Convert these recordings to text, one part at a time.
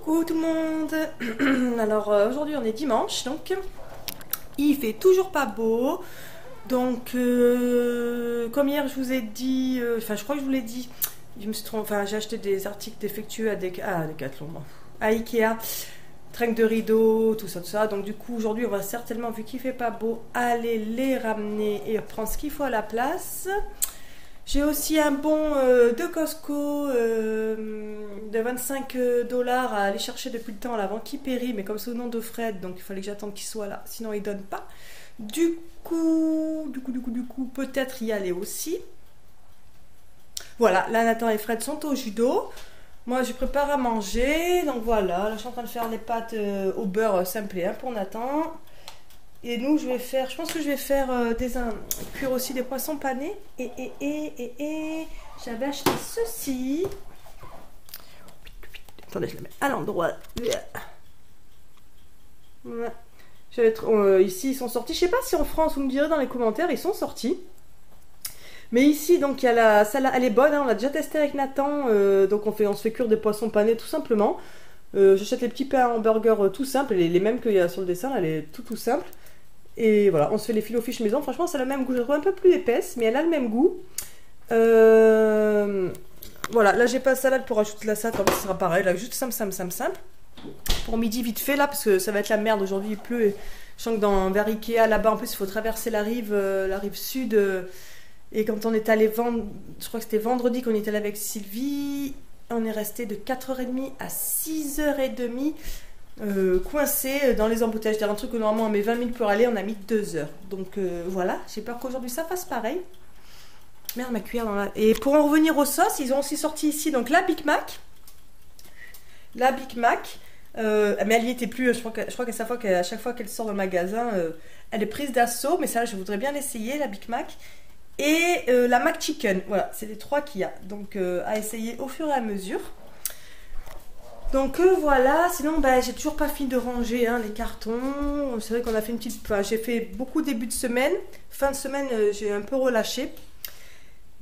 Coucou tout le monde. Alors aujourd'hui on est dimanche, donc il fait toujours pas beau. Donc comme hier je vous ai dit, enfin je crois que je vous l'ai dit, je me suis enfin j'ai acheté des articles défectueux à Decathlon, à Ikea, trinques de rideaux, tout ça. Donc du coup aujourd'hui on va certainement, vu qu'il fait pas beau, aller les ramener et prendre ce qu'il faut à la place. J'ai aussi un bon de Costco de 25 $ à aller chercher depuis le temps avant qu'il pérille, mais comme c'est au nom de Fred, donc il fallait que j'attende qu'il soit là, sinon il donne pas. Du coup, peut-être y aller aussi. Voilà, là Nathan et Fred sont au judo. Moi je prépare à manger, donc voilà, là je suis en train de faire les pâtes au beurre simple et pour Nathan. Et nous, je pense que je vais faire cuire aussi des poissons panés. Et j'avais acheté ceci. Attendez, je le mets à l'endroit. Ici, ils sont sortis. Je sais pas si en France, vous me direz dans les commentaires, ils sont sortis. Mais ici, donc, il y a la salade. Elle est bonne, hein, on l'a déjà testé avec Nathan. Donc, on se fait cuire des poissons panés tout simplement. J'achète les petits pains à hamburger tout simples, les mêmes qu'il y a sur le dessin. Elle est tout simple. Et voilà, on se fait les filet fish maison. Franchement, ça a le même goût. Je la trouve un peu plus épaisse, mais elle a le même goût. Voilà, là, j'ai pas de salade pour ajouter la salade. Comme ça sera pareil. Là, juste simple. Pour midi, vite fait, là, parce que ça va être la merde aujourd'hui. Il pleut. Et je sens que vers Ikea, là-bas, en plus, il faut traverser la rive sud. Et quand on est allé je crois que c'était vendredi qu'on est allé avec Sylvie. On est resté de 4h30 à 6h30. Coincé dans les embouteillages. Un truc que normalement on met 20 minutes pour aller, on a mis 2 heures. Donc voilà, j'ai peur qu'aujourd'hui ça fasse pareil. Merde, ma cuillère dans la... Et pour en revenir aux sauces, ils ont aussi sorti ici donc la Big Mac. Mais elle y était plus. Je crois qu'à chaque fois qu'elle sort dans le magasin, elle est prise d'assaut. Mais ça, je voudrais bien l'essayer, la Big Mac. Et la Mac Chicken. Voilà, c'est les trois qu'il y a. Donc à essayer au fur et à mesure. Donc voilà, sinon j'ai toujours pas fini de ranger les cartons. C'est vrai qu'on a fait j'ai fait beaucoup début de semaine. Fin de semaine, j'ai un peu relâché.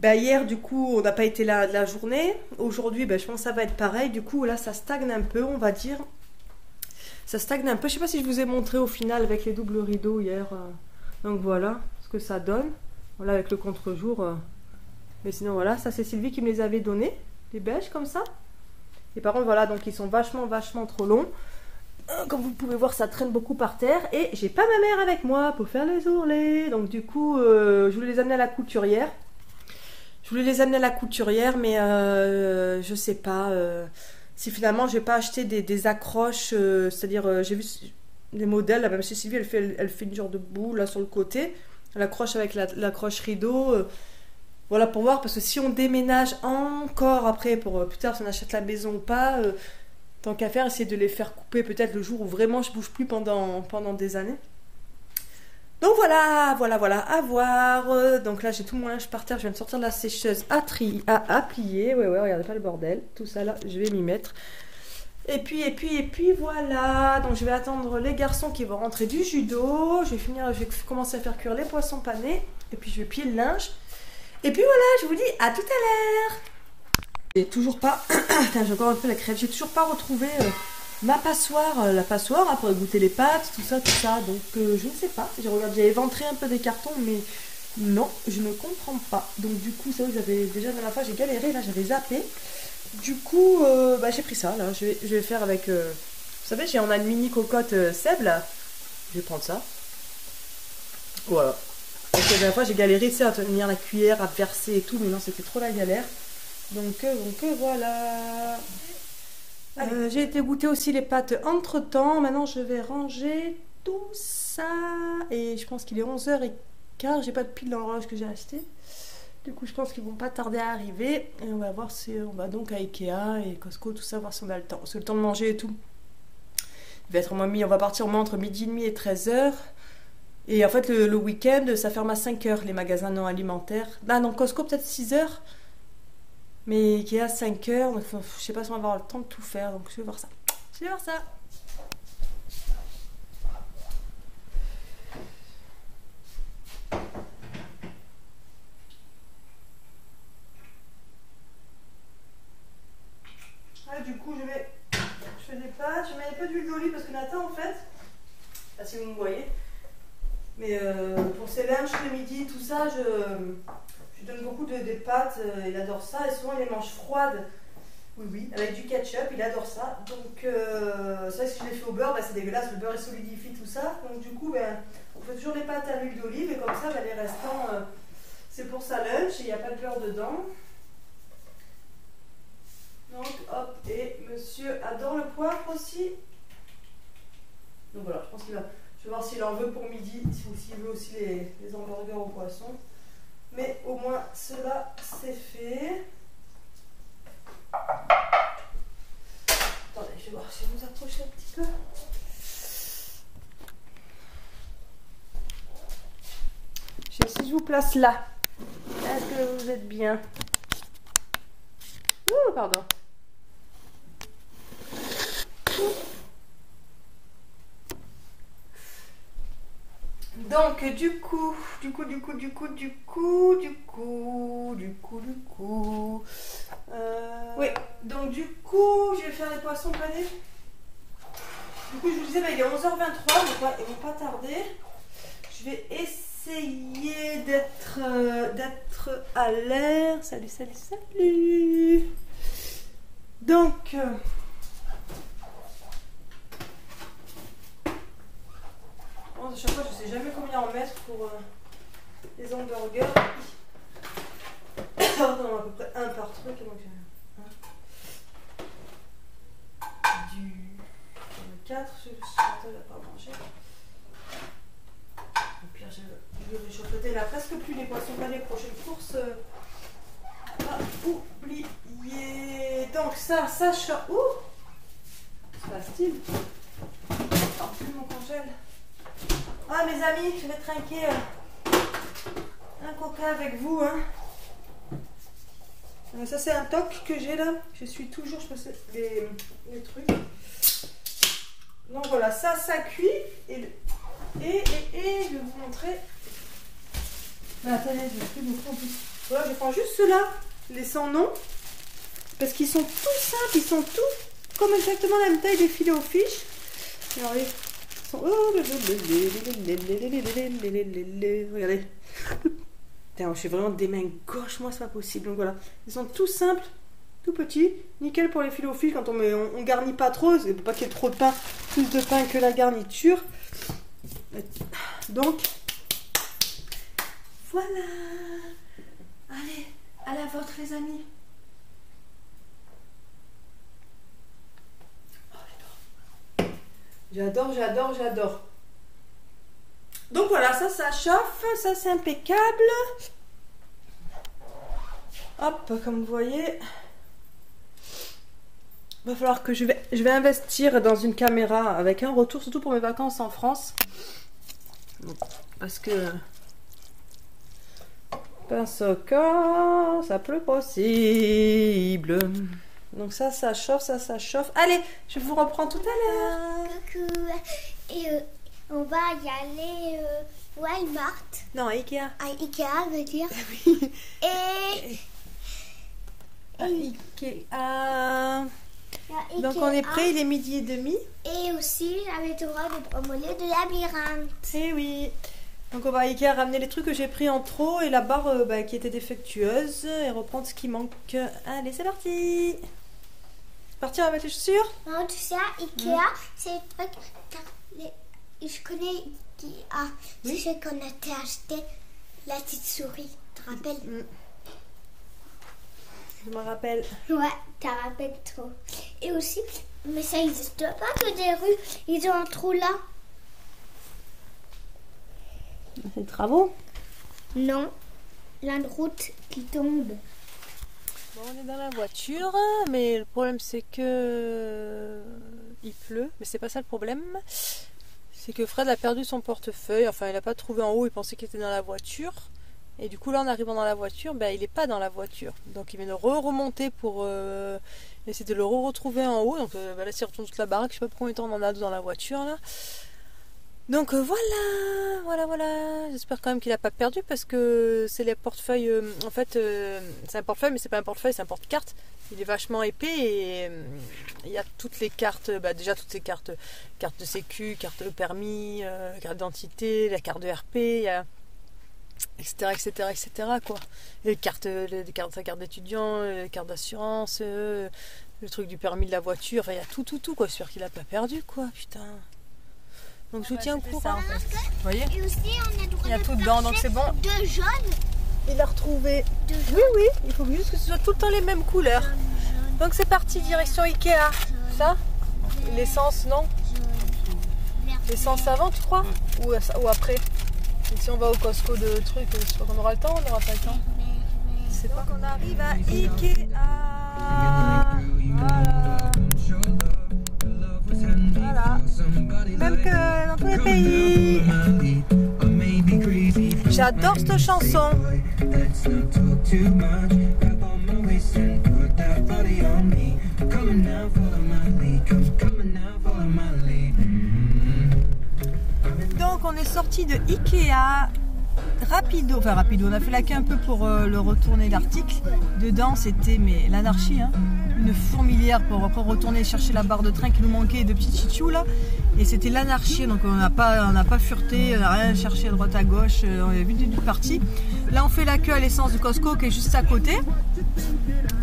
Hier, du coup, on n'a pas été là de la journée. Aujourd'hui, je pense que ça va être pareil. Du coup, là, ça stagne un peu, on va dire. Ça stagne un peu. Je sais pas si je vous ai montré au final avec les doubles rideaux hier. Donc voilà ce que ça donne. Voilà, avec le contre-jour. Mais sinon, voilà, ça c'est Sylvie qui me les avait donnés. Les beiges comme ça. Et par contre, voilà, donc ils sont vachement trop longs. Comme vous pouvez voir, ça traîne beaucoup par terre. Et j'ai pas ma mère avec moi pour faire les ourlets. Donc du coup, je voulais les amener à la couturière. Mais je sais pas si finalement je vais pas acheter des accroches. C'est-à-dire, j'ai vu des modèles. Là, même si Sylvie, elle fait une genre de boule là sur le côté. L'accroche avec l'accroche rideau. Voilà, pour voir, parce que si on déménage encore après, pour plus tard si on achète la maison ou pas, tant qu'à faire, essayer de les faire couper peut-être le jour où vraiment je bouge plus pendant des années. Donc voilà, à voir. Donc là j'ai tout mon linge par terre, je viens de sortir de la sécheuse à plier. Ouais, regardez pas le bordel, tout ça là, je vais m'y mettre. Et puis voilà, donc je vais attendre les garçons qui vont rentrer du judo. Je vais commencer à faire cuire les poissons panés, et puis je vais plier le linge. Et puis voilà, je vous dis à tout à l'heure. J'ai toujours pas... J'ai encore un peu la crève. J'ai toujours pas retrouvé ma passoire. La passoire pour goûter les pâtes, tout ça. Donc je ne sais pas. J'ai éventré un peu des cartons, mais non, je ne comprends pas. Donc du coup, ça j'avais déjà la dernière fois, j'ai galéré. Là, j'avais zappé. Du coup, j'ai pris ça. Là, je vais faire avec... vous savez, on a une mini cocotte Seb là. Je vais prendre ça. Voilà. Donc la dernière fois j'ai galéré à tenir la cuillère, à verser et tout, mais non c'était trop la galère. Donc voilà. J'ai été goûter aussi les pâtes entre temps. Maintenant je vais ranger tout ça. Et je pense qu'il est 11h15. J'ai pas de pile dans l'horloge que j'ai acheté. Du coup je pense qu'ils vont pas tarder à arriver. Et on va voir si on va donc à Ikea et Costco, tout ça, voir si on a le temps. Parce que le temps de manger et tout. Il va être on va partir au moins entre midi et demi et 13h. Et en fait, le week-end, ça ferme à 5h, les magasins non alimentaires. Ah non, Costco, peut-être 6h. Mais Ikea, à 5h. Donc, je sais pas si on va avoir le temps de tout faire. Donc, je vais voir ça. Du coup, je fais des pâtes. pas d'huile d'olive parce que Nathan, en fait, pas si vous me voyez, mais pour ses lunchs le midi, tout ça, je lui donne beaucoup de pâtes, il adore ça, et souvent il les mange froides. Oui, oui, avec du ketchup, il adore ça. Donc, c'est vrai que si je les fais au beurre, bah, c'est dégueulasse, le beurre est solidifie, tout ça. Donc, du coup, ben, on fait toujours les pâtes à l'huile d'olive, et comme ça, ben, les restants, c'est pour sa lunch, et il n'y a pas de beurre dedans. Donc, hop, et monsieur adore le poivre aussi. Donc voilà, je pense qu'il va. Je vais voir s'il en veut pour midi, ou s'il veut aussi les hamburgers au poisson. Mais au moins, cela, c'est fait. Attendez, je vais voir si je vous approche un petit peu. Si je vous place là, est-ce que vous êtes bien? Ouh, pardon. Donc, du coup. Oui, donc du coup, je vais faire les poissons panés. Du coup, je vous disais, bah, il est 11h23, donc ils vont pas tarder. Je vais essayer d'être à l'air. Salut. Donc, à chaque fois, je sais jamais combien en mettre pour les hamburgers. Pardon, à peu près un par truc. Donc, du 4, je ne vais pas manger. Au pire, je vais réchauffer. Il a presque plus les poissons panés. Prochaine course. Pas oublier. Donc, ça chauffe. Ouh! C'est pas style. Oh, plus mon congèle. Ah, mes amis, je vais trinquer un coca avec vous. Hein. Ça, c'est un toc que j'ai là. Je suis toujours, je passe les trucs. Donc voilà, ça cuit. Et je vais vous montrer. Attendez, je vais plus vous prendre plus. Voilà, je prends juste ceux-là, les sans nom. Parce qu'ils sont tout simples, ils sont tous comme exactement la même taille des filets aux fiches. Regardez. Ils sont... Regardez. Putain, je suis vraiment des mains gauches, moi c'est pas possible. Donc voilà, ils sont tout simples, tout petits, nickel pour les filets aux fiches quand on garnit pas trop, c'est pour pas qu'il y ait trop de pain, plus de pain que la garniture. Donc voilà. Allez, à la vôtre les amis. Oh, j'adore. Donc voilà, ça chauffe, ça c'est impeccable. Hop, comme vous voyez, il va falloir que je vais investir dans une caméra avec un retour, surtout pour mes vacances en France. Parce que ça peut possible. Donc ça chauffe. Allez, je vous reprends tout à l'heure. Coucou. Et on va y aller Walmart. Non, Ikea. À Ikea, veut dire. Oui. Ikea. Donc on est prêt, il est 12h30. Et aussi, avec le droit de promener de labyrinthe. Eh oui. Donc on va à Ikea ramener les trucs que j'ai pris en trop et la barre qui était défectueuse et reprendre ce qui manque. Allez, c'est parti. Parti, on va mettre les chaussures. Non, tu sais, Ikea, c'est le truc... Je connais Ikea. Oui. C'est ce qu'on a acheté, la petite souris. Tu te rappelles? Je me rappelle. Ouais, tu te rappelles trop. Et aussi, mais ça n'existe pas que des rues. Ils ont un trou là. C'est des travaux? Non, la route qui tombe. Bon, on est dans la voiture, mais le problème c'est que il pleut, mais c'est pas ça le problème. C'est que Fred a perdu son portefeuille, enfin il n'a pas trouvé en haut, il pensait qu'il était dans la voiture. Et du coup là en arrivant dans la voiture, il n'est pas dans la voiture. Donc il vient de remonter pour essayer de le retrouver en haut. Donc là s'il retourne toute la baraque, je sais pas combien de temps on en a dans la voiture là. Donc voilà. J'espère quand même qu'il a pas perdu parce que c'est les portefeuilles. En fait, c'est un portefeuille, mais c'est pas un portefeuille, c'est un porte-carte. Il est vachement épais et il y a toutes les cartes. Déjà toutes ces cartes, carte de sécu, carte de permis, carte d'identité, la carte de RP, il y a etc quoi. Et sa carte d'étudiant, les cartes d'assurance, le truc du permis de la voiture. Enfin, il y a tout quoi. J'espère qu'il a pas perdu quoi. Putain. Donc je vous tiens au courant. En fait. Vous voyez, Et aussi, on a droit il y a de tout dedans, donc c'est bon. De jaune. Il a retrouvé. De jaune. Oui, il faut juste que ce soit tout le temps les mêmes couleurs. Donc c'est parti, direction Ikea. Ça l'essence, non? L'essence avant, tu crois? Ou après? Et si on va au Costco de trucs, je sais pas qu'on aura le temps ou on n'aura pas le temps? Je sais pas. Donc on arrive à Ikea. Voilà. Même que dans tous les pays. J'adore cette chanson. Donc on est sorti de Ikea rapido, on a fait la queue un peu pour le retourner l'article. Dedans c'était l'anarchie, hein. Une fourmilière pour après retourner chercher la barre de train qui nous manquait de petits chichous là. Et c'était l'anarchie, donc on n'a pas fureté, on n'a rien cherché à droite à gauche, on est vite parti. Là on fait la queue à l'essence du Costco qui est juste à côté.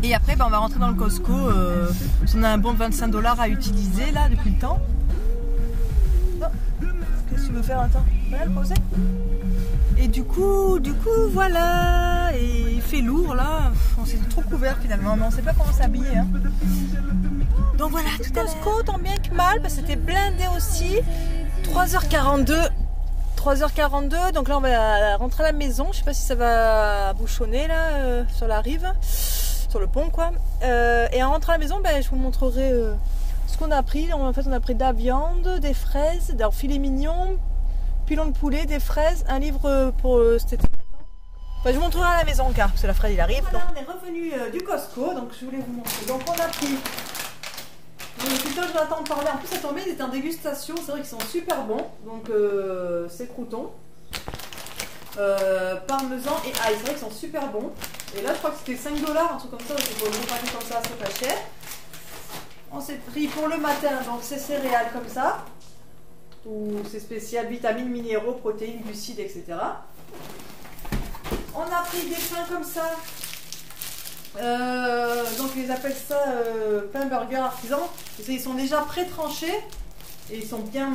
Et après on va rentrer dans le Costco, on a un bon de 25 $ à utiliser là depuis le temps. Oh, qu'est-ce que tu veux faire, attends, voilà, le poser. Et du coup voilà, et il fait lourd là, on s'est trop couvert finalement, mais on sait pas comment s'habiller. Hein. Donc voilà, tout Costco, tant bien que mal, parce que c'était blindé aussi. 3h42, donc là on va rentrer à la maison, je sais pas si ça va bouchonner là, sur la rive, sur le pont quoi. Et en rentrant à la maison, je vous montrerai ce qu'on a pris. En fait on a pris de la viande, des fraises, d'un filet mignon, pilon de poulet, des fraises, un livre pour cet été. Enfin, je vous montrerai à la maison car parce que la fraise il arrive. Voilà, on est revenu du Costco, donc je voulais vous montrer. Donc on a pris. Putain, je m'attends de parler. En plus, ça tombait, ils étaient en dégustation. C'est vrai qu'ils sont super bons. Donc, c'est croutons, parmesan et ail. C'est vrai qu'ils sont super bons. Et là, je crois que c'était 5 $, un truc comme ça. C'est pour le gros paquet comme ça, c'est pas cher. On s'est pris pour le matin, donc c'est céréales comme ça. Ou c'est spécial, vitamines, minéraux, protéines, glucides, etc. On a pris des pains comme ça. Donc ils appellent ça pain burger artisan. Ils sont déjà pré-tranchés et ils sont bien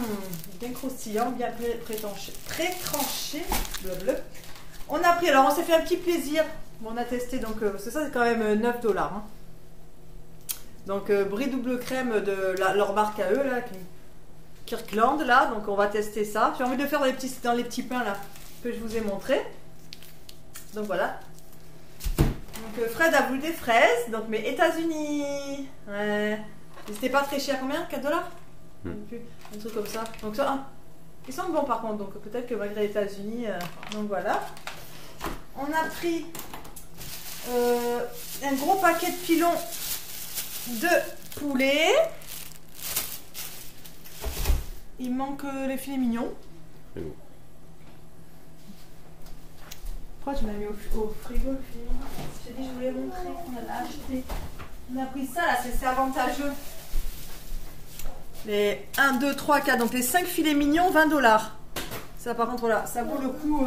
croustillants, bien pré-tranchés. On a pris, alors on s'est fait un petit plaisir. On a testé, donc c'est ça, c'est quand même 9 $. Hein. Donc brie double crème de leur marque à eux là, Kirkland là. Donc on va tester ça. J'ai envie de le faire dans les petits pains là que je vous ai montré. Donc voilà. Donc Fred a voulu des fraises, donc mais États-Unis. Ouais. C'était pas très cher, combien? 4 $? Un truc comme ça. Donc ça, ils sont bons par contre, donc peut-être que malgré les États-Unis. Donc voilà. On a pris un gros paquet de pilons de poulet. Il manque les filets mignons. Pourquoi tu m'as mis au frigo le filet? J'ai dit je voulais montrer qu'on l'a acheté. On a pris ça là, c'est avantageux. Les 1, 2, 3, 4, donc les 5 filets mignons, 20 $. Ça par contre là, ça vaut le coup.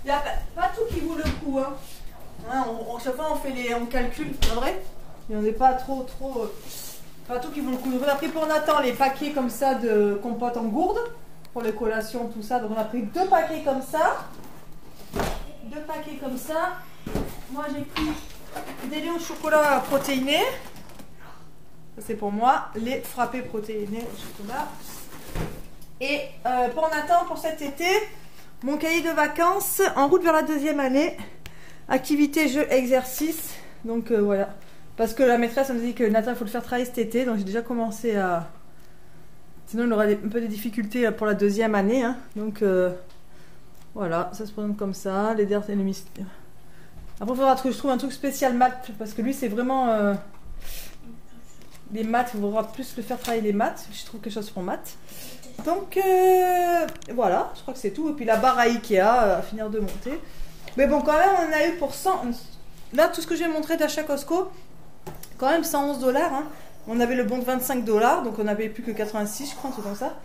Il n'y a pas tout qui vaut le coup. Hein. Chaque fois on calcule, c'est vrai. Il n'y en a pas trop. Pas tout qui vaut le coup. Donc on a pris pour Nathan les paquets comme ça de compote en gourde. Pour les collations, tout ça. Donc on a pris 2 paquets comme ça. 2 paquets comme ça. Moi j'ai pris des laits au chocolat protéinés. Ça c'est pour moi. Les frappés protéinés au chocolat. Et pour Nathan, pour cet été, mon cahier de vacances en route vers la 2e année. Activité, jeux, exercice. Donc voilà. Parce que la maîtresse elle me dit que Nathan il faut le faire travailler cet été. Donc j'ai déjà commencé à... Sinon il aura un peu des difficultés pour la 2e année. Hein. Donc... voilà, ça se présente comme ça, les dertes et le mystère. Après, il faudra que je trouve un truc spécial maths, parce que lui, c'est vraiment... les maths, il faudra plus le faire travailler les maths. Je trouve quelque chose pour maths. Donc voilà, je crois que c'est tout. Et puis la barre à Ikea à finir de monter. Mais bon, quand même, on a eu pour 100. Là, tout ce que j'ai montré d'achat Costco, quand même 111 $. Hein. On avait le bon de 25 $, donc on n'avait plus que 86, je crois, un truc comme ça.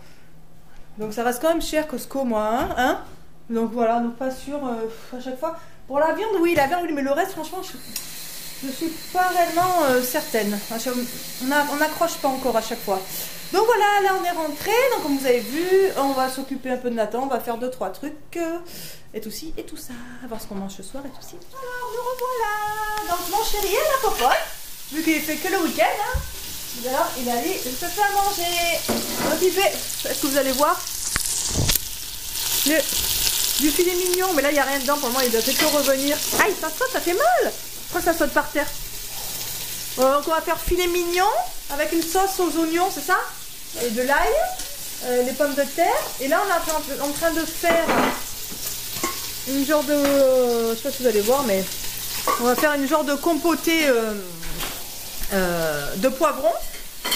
Donc ça reste quand même cher Costco, moi. Hein. Donc voilà, donc pas sûr à chaque fois. Pour la viande, oui, mais le reste, franchement, je suis pas réellement certaine. On n'accroche pas encore à chaque fois. Donc voilà, là on est rentré. Donc comme vous avez vu, on va s'occuper un peu de Nathan. On va faire 2-3 trucs. Et tout ci et tout ça. Voir ce qu'on mange ce soir et tout ci. Alors, nous revoilà. Donc mon chéri est la popote. Vu qu'il fait que le week-end. Hein. Alors, il a dit, je te fais à manger. Donc il fait, est-ce que vous allez voir du filet mignon. Mais là, il n'y a rien dedans. Pour moi, il doit peut-être revenir. Aïe, ça saute, ça fait mal. Pourquoi ça saute par terre? Donc on va faire filet mignon avec une sauce aux oignons, c'est ça? Et de l'ail, les pommes de terre. Et là, on est en train de faire une genre de... je sais pas si vous allez voir, mais on va faire une genre de compoté de poivrons.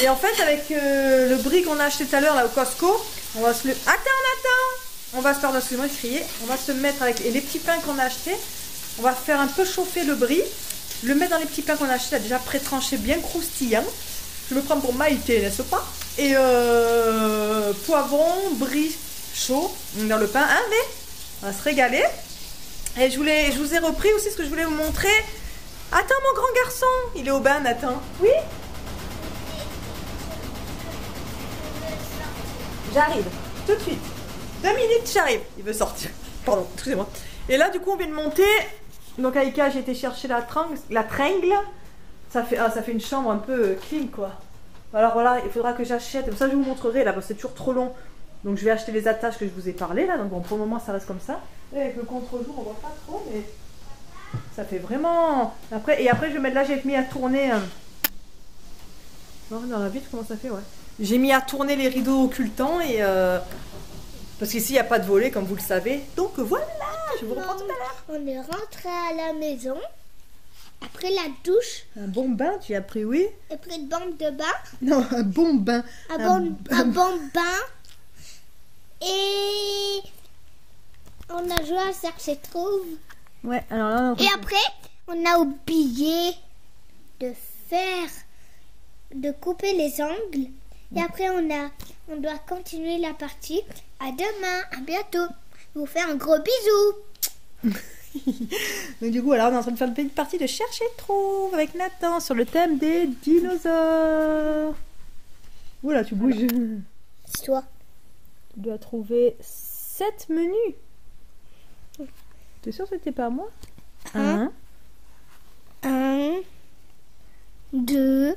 Et en fait, avec le brie qu'on a acheté tout à l'heure là au Costco, on va se le... Attends, on va se faire, excusez-moi de crier. On va se mettre avec les petits pains qu'on a achetés. On va faire un peu chauffer le brie, le mettre dans les petits pains qu'on a achetés, déjà pré-tranchés, bien croustillants. Je me prends pour Maïté, n'est-ce pas? Et poivron, brie chaud dans le pain. Hein, mais on va se régaler. Et je vous ai repris aussi ce que je voulais vous montrer. Attends, mon grand garçon, il est au bain, Nathan. Oui? J'arrive, tout de suite. 2 minutes, j'arrive. Il veut sortir. Pardon, excusez-moi. Et là, du coup, on vient de monter. Donc, à Ikea, j'ai été chercher la tringle. Ça fait une chambre un peu clean, quoi. Alors voilà, il faudra que j'achète. Ça, je vous montrerai là, parce que c'est toujours trop long. Donc, je vais acheter les attaches que je vous ai parlé là. Donc, bon, pour le moment, ça reste comme ça. Et avec le contre-jour, on voit pas trop, mais ça fait vraiment. Après, je vais mettre là, j'ai mis à tourner. Non, dans la vitre, comment ça fait, ouais. J'ai mis à tourner les rideaux occultants et. Parce qu'ici, il n'y a pas de volet, comme vous le savez. Donc voilà, je vous reprends tout à l'heure. On est rentré à la maison. Après la douche. Un bon bain, tu as pris, oui? Après une bombe de bain. Non, un bon bain. Un bon bain. Et on a joué à chercher trouve. Ouais, alors là... Et après, on a oublié de couper les angles. Et après, on doit continuer la partie. À demain, à bientôt. Je vous fais un gros bisou. Donc du coup, alors on est en train de faire une petite partie de chercher trouve avec Nathan sur le thème des dinosaures. Oula, tu bouges. C'est toi. Tu dois trouver 7 menus. T'es sûr que c'était pas moi? 1, 2, 2.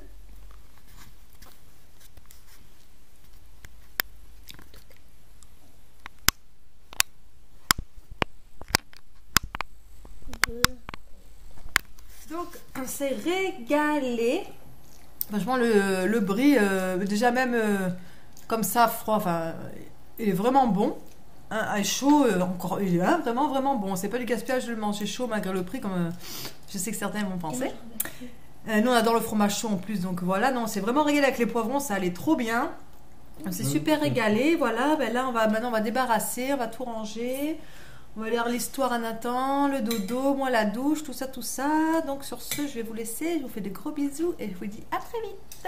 Donc, on s'est régalé. Franchement, le brie, déjà même comme ça, froid, enfin, il est vraiment bon. Hein, chaud, encore, il est vraiment, vraiment bon. C'est pas du gaspillage de le manger chaud malgré le prix, comme je sais que certains vont penser. Nous, on adore le fromage chaud en plus, donc voilà. Non, c'est vraiment régalé avec les poivrons, ça allait trop bien. On s'est super régalé. Voilà, ben là, maintenant, on va débarrasser, on va tout ranger. On va lire l'histoire à Nathan, le dodo, moi la douche, tout ça, tout ça. Donc sur ce, je vais vous laisser. Je vous fais de gros bisous et je vous dis à très vite.